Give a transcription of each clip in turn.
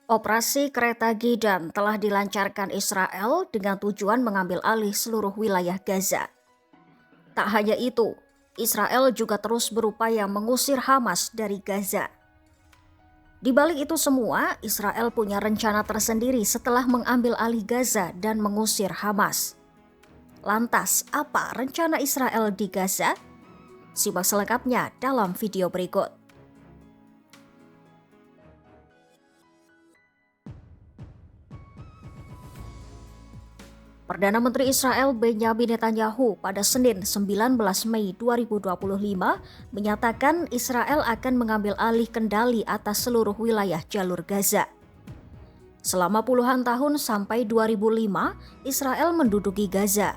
Operasi Kereta Gidam telah dilancarkan Israel dengan tujuan mengambil alih seluruh wilayah Gaza. Tak hanya itu, Israel juga terus berupaya mengusir Hamas dari Gaza. Di balik itu semua, Israel punya rencana tersendiri setelah mengambil alih Gaza dan mengusir Hamas. Lantas, apa rencana Israel di Gaza? Simak selengkapnya dalam video berikut. Perdana Menteri Israel Benjamin Netanyahu pada Senin 19 Mei 2025 menyatakan Israel akan mengambil alih kendali atas seluruh wilayah jalur Gaza. Selama puluhan tahun sampai 2005, Israel menduduki Gaza.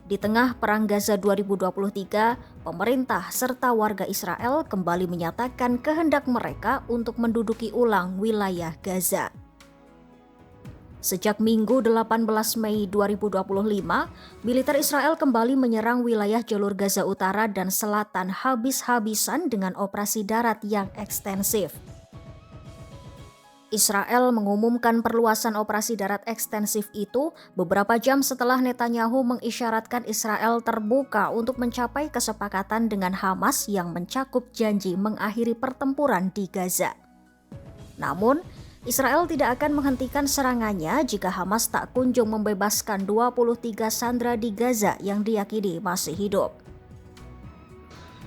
Di tengah Perang Gaza 2023, pemerintah serta warga Israel kembali menyatakan kehendak mereka untuk menduduki ulang wilayah Gaza. Sejak Minggu 18 Mei 2025, militer Israel kembali menyerang wilayah jalur Gaza Utara dan Selatan habis-habisan dengan operasi darat yang ekstensif. Israel mengumumkan perluasan operasi darat ekstensif itu beberapa jam setelah Netanyahu mengisyaratkan Israel terbuka untuk mencapai kesepakatan dengan Hamas yang mencakup janji mengakhiri pertempuran di Gaza. Namun, Israel tidak akan menghentikan serangannya jika Hamas tak kunjung membebaskan 23 sandera di Gaza yang diyakini masih hidup.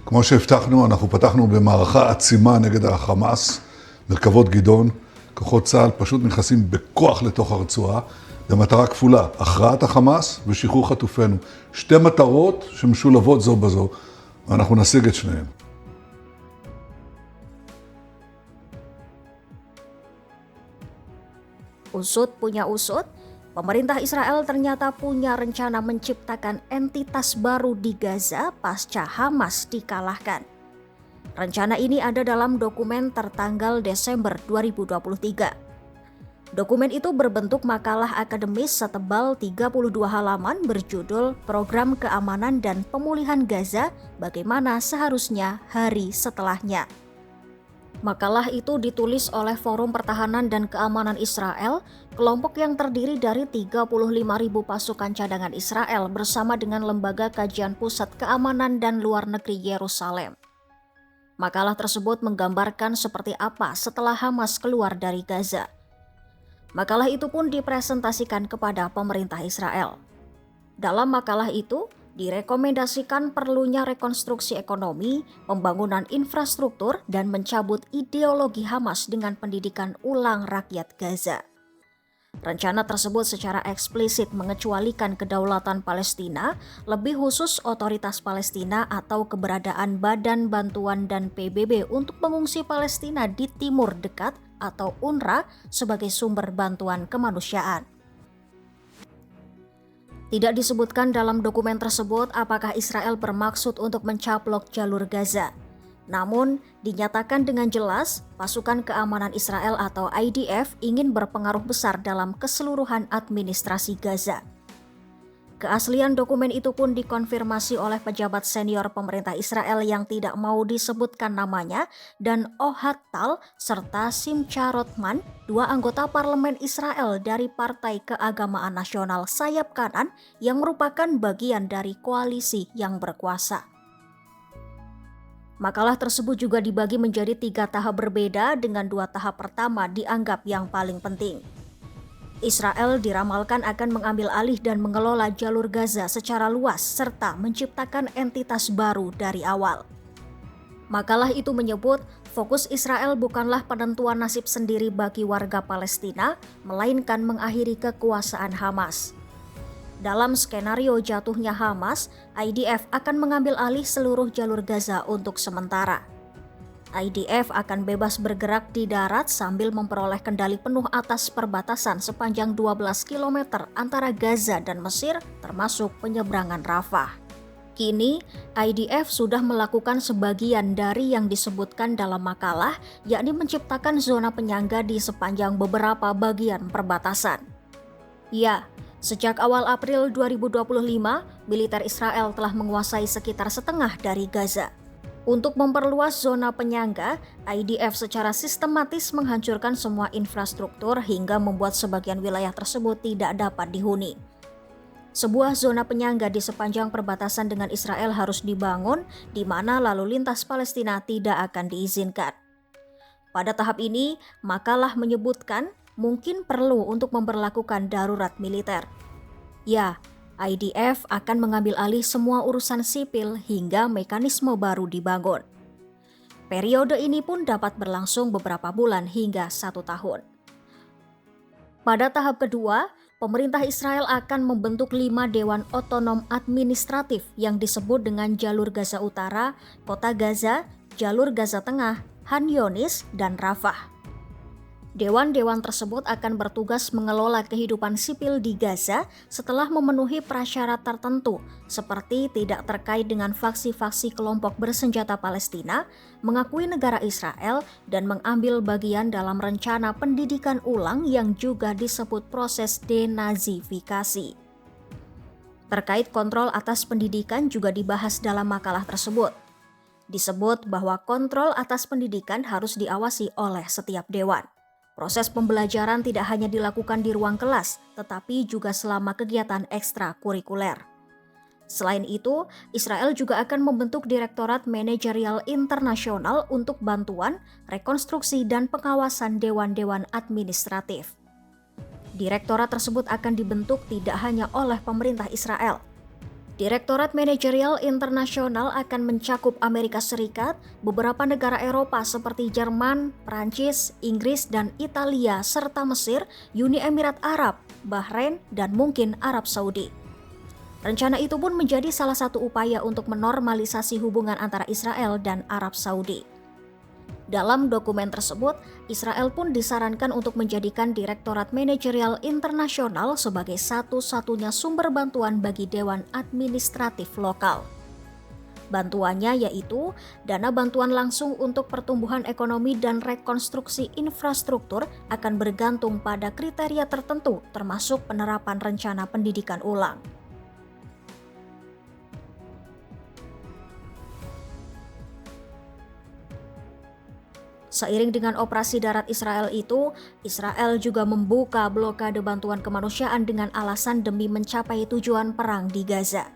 כמו שהבטחנו, אנחנו פתחנו במערכה עצימה נגד החמאס, מרכבות גדעון, כוחות צה"ל פשוט נכנסים בכוח לתוך הרצועה, במטרה כפולה, הכרעת החמאס ושחרור חטופינו. שתי מטרות שמשולבות זו בזו, ואנחנו נשיג את שניהם. Usut punya usut, pemerintah Israel ternyata punya rencana menciptakan entitas baru di Gaza pasca Hamas dikalahkan. Rencana ini ada dalam dokumen tertanggal Desember 2023. Dokumen itu berbentuk makalah akademis setebal 32 halaman berjudul Program Keamanan dan Pemulihan Gaza, Bagaimana Seharusnya Hari Setelahnya. Makalah itu ditulis oleh Forum Pertahanan dan Keamanan Israel, kelompok yang terdiri dari 35.000 pasukan cadangan Israel bersama dengan Lembaga Kajian Pusat Keamanan dan Luar Negeri Yerusalem. Makalah tersebut menggambarkan seperti apa setelah Hamas keluar dari Gaza. Makalah itu pun dipresentasikan kepada pemerintah Israel. Dalam makalah itu, direkomendasikan perlunya rekonstruksi ekonomi, pembangunan infrastruktur, dan mencabut ideologi Hamas dengan pendidikan ulang rakyat Gaza. Rencana tersebut secara eksplisit mengecualikan kedaulatan Palestina, lebih khusus Otoritas Palestina atau keberadaan Badan Bantuan dan PBB untuk pengungsi Palestina di Timur Dekat atau UNRWA sebagai sumber bantuan kemanusiaan. Tidak disebutkan dalam dokumen tersebut apakah Israel bermaksud untuk mencaplok jalur Gaza. Namun, dinyatakan dengan jelas pasukan keamanan Israel atau IDF ingin berpengaruh besar dalam keseluruhan administrasi Gaza. Keaslian dokumen itu pun dikonfirmasi oleh pejabat senior pemerintah Israel yang tidak mau disebutkan namanya dan Ohad Tal serta Simcha Rothman, dua anggota parlemen Israel dari Partai Keagamaan Nasional Sayap Kanan yang merupakan bagian dari koalisi yang berkuasa. Makalah tersebut juga dibagi menjadi 3 tahap berbeda dengan 2 tahap pertama dianggap yang paling penting. Israel diramalkan akan mengambil alih dan mengelola jalur Gaza secara luas serta menciptakan entitas baru dari awal. Makalah itu menyebut fokus Israel bukanlah penentuan nasib sendiri bagi warga Palestina, melainkan mengakhiri kekuasaan Hamas. Dalam skenario jatuhnya Hamas, IDF akan mengambil alih seluruh jalur Gaza untuk sementara. IDF akan bebas bergerak di darat sambil memperoleh kendali penuh atas perbatasan sepanjang 12 km antara Gaza dan Mesir, termasuk penyeberangan Rafah. Kini, IDF sudah melakukan sebagian dari yang disebutkan dalam makalah, yakni menciptakan zona penyangga di sepanjang beberapa bagian perbatasan. Ya, sejak awal April 2025, militer Israel telah menguasai sekitar setengah dari Gaza. Untuk memperluas zona penyangga, IDF secara sistematis menghancurkan semua infrastruktur hingga membuat sebagian wilayah tersebut tidak dapat dihuni. Sebuah zona penyangga di sepanjang perbatasan dengan Israel harus dibangun, di mana lalu lintas Palestina tidak akan diizinkan. Pada tahap ini, makalah menyebutkan mungkin perlu untuk memberlakukan darurat militer. Ya, IDF akan mengambil alih semua urusan sipil hingga mekanisme baru dibangun. Periode ini pun dapat berlangsung beberapa bulan hingga 1 tahun. Pada tahap kedua, pemerintah Israel akan membentuk 5 dewan otonom administratif yang disebut dengan Jalur Gaza Utara, Kota Gaza, Jalur Gaza Tengah, Han Yunis, dan Rafah. Dewan-dewan tersebut akan bertugas mengelola kehidupan sipil di Gaza setelah memenuhi prasyarat tertentu, seperti tidak terkait dengan faksi-faksi kelompok bersenjata Palestina, mengakui negara Israel, dan mengambil bagian dalam rencana pendidikan ulang yang juga disebut proses denazifikasi. Terkait kontrol atas pendidikan juga dibahas dalam makalah tersebut. Disebut bahwa kontrol atas pendidikan harus diawasi oleh setiap dewan. Proses pembelajaran tidak hanya dilakukan di ruang kelas, tetapi juga selama kegiatan ekstrakurikuler. Selain itu, Israel juga akan membentuk Direktorat Manajerial Internasional untuk bantuan, rekonstruksi, dan pengawasan dewan-dewan administratif. Direktorat tersebut akan dibentuk tidak hanya oleh pemerintah Israel. Direktorat Manajerial Internasional akan mencakup Amerika Serikat, beberapa negara Eropa seperti Jerman, Prancis, Inggris, dan Italia, serta Mesir, Uni Emirat Arab, Bahrain, dan mungkin Arab Saudi. Rencana itu pun menjadi salah satu upaya untuk menormalisasi hubungan antara Israel dan Arab Saudi. Dalam dokumen tersebut, Israel pun disarankan untuk menjadikan Direktorat Manajerial Internasional sebagai satu-satunya sumber bantuan bagi Dewan Administratif Lokal. Bantuannya yaitu dana bantuan langsung untuk pertumbuhan ekonomi dan rekonstruksi infrastruktur akan bergantung pada kriteria tertentu, termasuk penerapan rencana pendidikan ulang. Seiring dengan operasi darat Israel itu, Israel juga membuka blokade bantuan kemanusiaan dengan alasan demi mencapai tujuan perang di Gaza.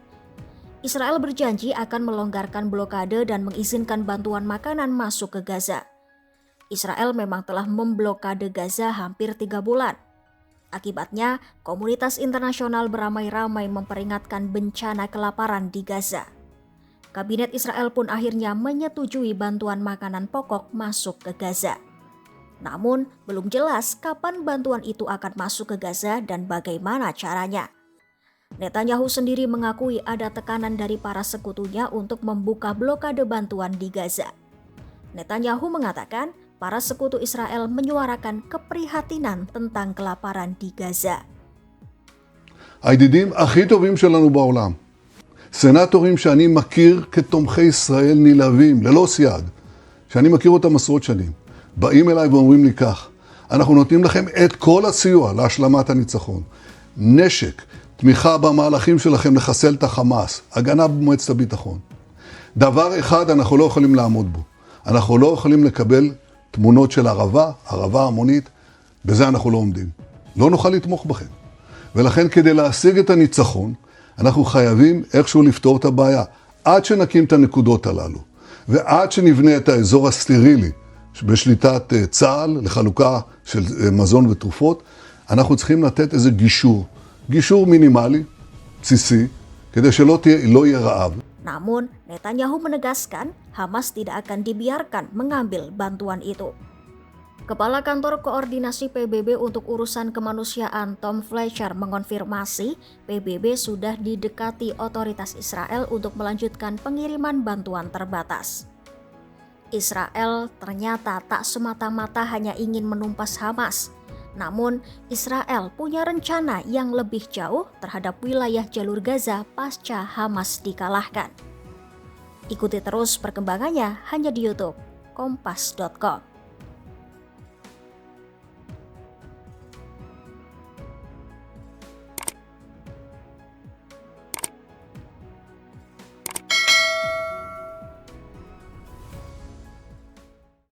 Israel berjanji akan melonggarkan blokade dan mengizinkan bantuan makanan masuk ke Gaza. Israel memang telah memblokade Gaza hampir 3 bulan. Akibatnya, komunitas internasional beramai-ramai memperingatkan bencana kelaparan di Gaza. Kabinet Israel pun akhirnya menyetujui bantuan makanan pokok masuk ke Gaza. Namun, belum jelas kapan bantuan itu akan masuk ke Gaza dan bagaimana caranya. Netanyahu sendiri mengakui ada tekanan dari para sekutunya untuk membuka blokade bantuan di Gaza. Netanyahu mengatakan para sekutu Israel menyuarakan keprihatinan tentang kelaparan di Gaza. הידידים הכי טובים שלנו בעולם. סנטורים שאני מכיר כתומכי ישראל נלהבים, ללא סייג, שאני מכיר אותם עשרות שנים, באים אליי ואומרים לי כך, אנחנו נותנים לכם את כל הסיוע להשלמת הניצחון, נשק, תמיכה במהלכים שלכם לחסל את החמאס, הגנה במועצת הביטחון. דבר אחד אנחנו לא יכולים לעמוד בו, אנחנו לא יכולים לקבל תמונות של ערבה המונית, בזה אנחנו לא עומדים. לא נוכל לתמוך בכם. ולכן כדי להשיג את הניצחון, אנחנו חייבים איכשהו לפתור את הבעיה. עד שנקים את הנקודות הללו, ועד שנבנה את האזור הסטרילי בשליטת צה"ל לחלוקה של מזון ותרופות, אנחנו צריכים לתת איזה גישור מינימלי, בסיסי, כדי שלא יהיה רעב. Namun, Netanyahu menegaskan Hamas tidak akan dibiarkan mengambil bantuan itu. Kepala Kantor Koordinasi PBB untuk Urusan Kemanusiaan Tom Fletcher mengonfirmasi PBB sudah didekati otoritas Israel untuk melanjutkan pengiriman bantuan terbatas. Israel ternyata tak semata-mata hanya ingin menumpas Hamas, namun Israel punya rencana yang lebih jauh terhadap wilayah jalur Gaza pasca Hamas dikalahkan. Ikuti terus perkembangannya hanya di YouTube Kompas.com.